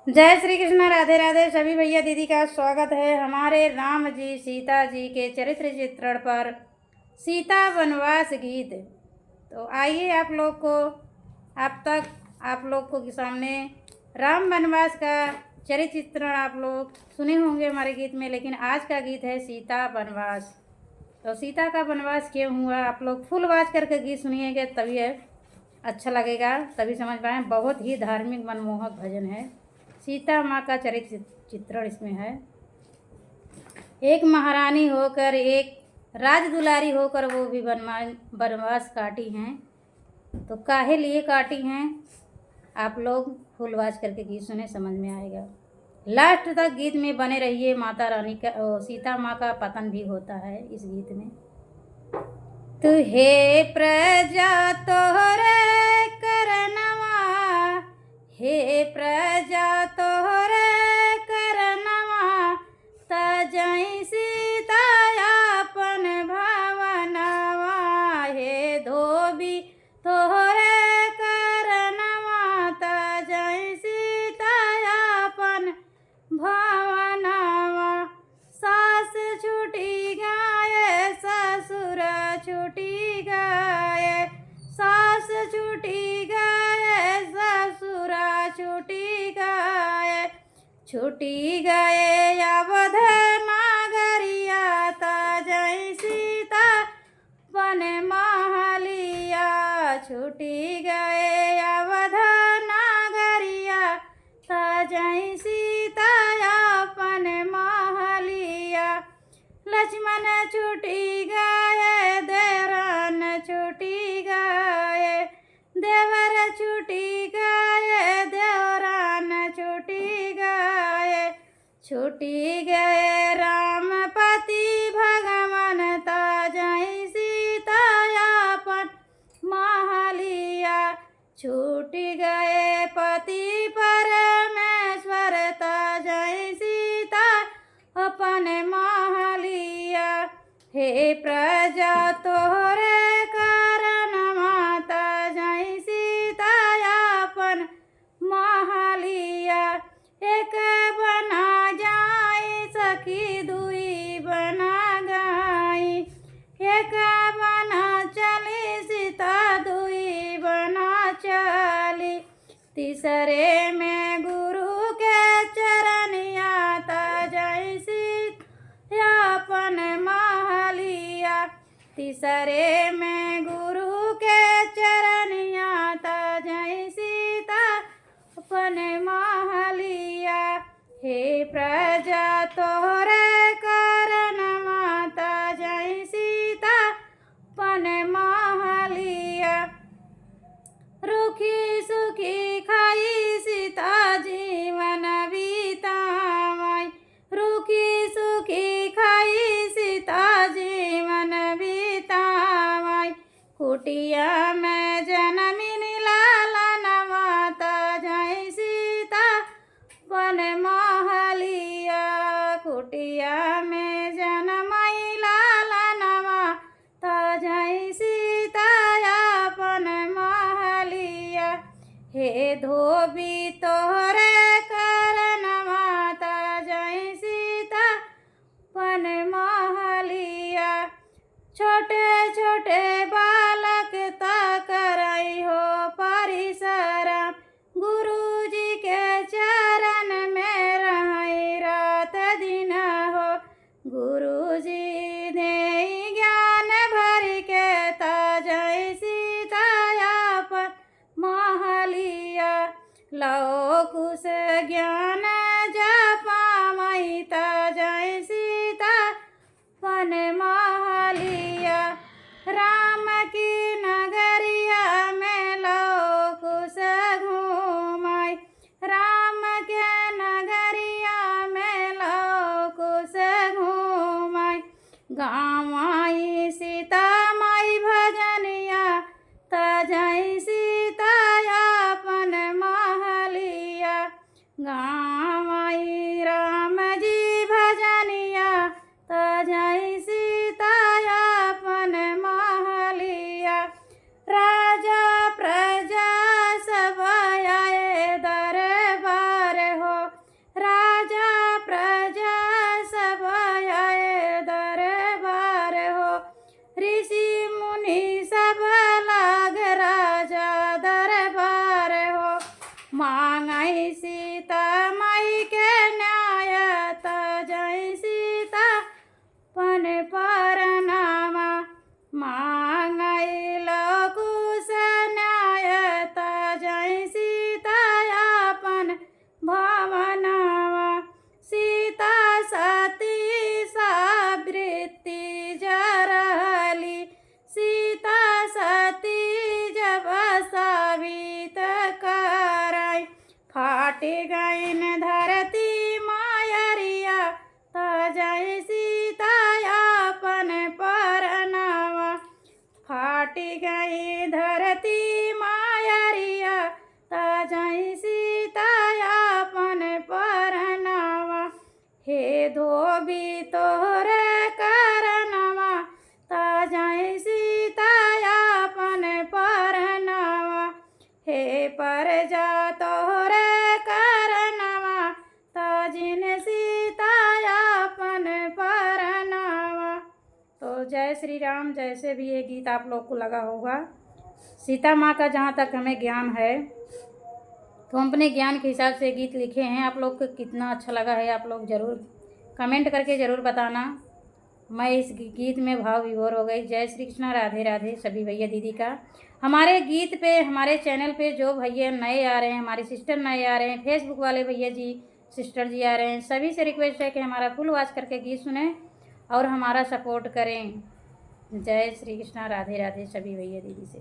जय श्री कृष्ण, राधे राधे। सभी भैया दीदी का स्वागत है हमारे राम जी सीता जी के चरित्र चित्रण पर सीता वनवास गीत। तो आइए आप लोग को के सामने राम वनवास का चरित्र चित्रण आप लोग सुने होंगे हमारे गीत में, लेकिन आज का गीत है सीता वनवास। तो सीता का वनवास क्यों हुआ, आप लोग फुल आवाज करके गीत सुनिएगा तभी अच्छा लगेगा, तभी समझ पाए। बहुत ही धार्मिक मनमोहक भजन है। सीता माँ का चरित्र चित्रण इसमें है। एक महारानी होकर, एक राजदुलारी होकर वो भी वनवास काटी हैं। तो काहे लिए काटी हैं, आप लोग फुल आवाज करके गीत सुने, समझ में आएगा। लास्ट तक गीत में बने रहिए। माता रानी का सीता माँ का पतन भी होता है इस गीत में। तु हे प्रजा तोहरे करनवा, हे प्रजा तोहरे करनवा, तजई सीता अपन भवनवा। हे धोबी तोहरे करनवा, तजई सीता अपन भवनवा। सास छूटी गाये, ससुर छूटी गाये, सास छूटी गाये, ससुर छूटी गाये। छूटी गए अवध नागरिया, तजई सीता वन महलिया। छूटी गए अवध नागरिया, तजई सीता अपन महलिया। लक्ष्मण छूटी गए, देवरन छूटी गए, देवर छूटी गए, देवरन छूटी गए। छूटी गए रामपति भगवान, तजई सीता अपन महलिया। छूटी गए पति परमेश्वर, तजई सीता अपन महलिया। हे प्रजा तोहरे करनवा, तजई सीता अपन महलिया। एक बना जाई सखी, दुई बना गाई, एक बना चली सीता, दुई बना चली। तीसरे में गुरु के चरनिया, तजई सीता अपन महलिया। तीसरे में गुरु के चरनिया, तजई सीता अपन महलिया। हे प्रजा तोहरे करनवा, तजई सीता अपन महलिया। रूखी सुखी खाई सीता जीवन बीतावाई, रूखी सुखी खाई सीता जीवन बीतावाई। कुटिया में जनमिनी लालनवा, तजई सीता वन महलिया। कुटिया में जनमई लालनवा, तजई सीता अपन महलिया। हे धोबी तोहरे करनवा, तजई सीता अपन महलिया। छोटे छोटे बालक करई हो परिश्रम, गुरु जी के चरण में रही रात दिन हो। गुरु जी ने ज्ञान भर के, तजई सीता अपन महलिया। लो कुश ज्ञान जपामई, तजई सीता अपन महलिया। राम की नगरिया में लो कुश घूमाई, राम के नगरिया में लो कुश घूमाई। गावाई सीता माई भजनिया, तजई सीता अपन महलिया। गावाई राम जी भजनिया, तजई सीता अपन महलिया। राजा प्रजा सब आए दरबार हो, जय सीता माई के न्याय जय सीता पन परनामा मांगई कुश न्याय जय सीता अपन भवनावा सीता सती सावृत्ति जरहली सीता सती जब सावित कराई फाट गईन धरती मायरिया जय सीता अपन परनावा फाट गई धरती मायरिया जय सीता अपन परनावा हे धोबी तोहरे करनवा जय सीता अपन परनावा हे परजा तोहरे करनवा जिन सीता अपन परनावा। तो जय श्री राम। जैसे भी ये गीत आप लोग को लगा होगा, सीता माँ का जहाँ तक हमें ज्ञान है तो हम अपने ज्ञान के हिसाब से गीत लिखे हैं। आप लोग को कितना अच्छा लगा है आप लोग ज़रूर कमेंट करके ज़रूर बताना। मैं इस गीत में भाव विभोर हो गई। जय श्री कृष्णा, राधे राधे सभी भैया दीदी का। हमारे गीत पे हमारे चैनल पे जो भैया नए आ रहे हैं, हमारी सिस्टर नए आ रहे हैं, फेसबुक वाले भैया जी सिस्टर जी आ रहे हैं, सभी से रिक्वेस्ट है कि हमारा फुल वॉच करके गीत सुने और हमारा सपोर्ट करें। जय श्री कृष्णा, राधे राधे सभी भैया दीदी से।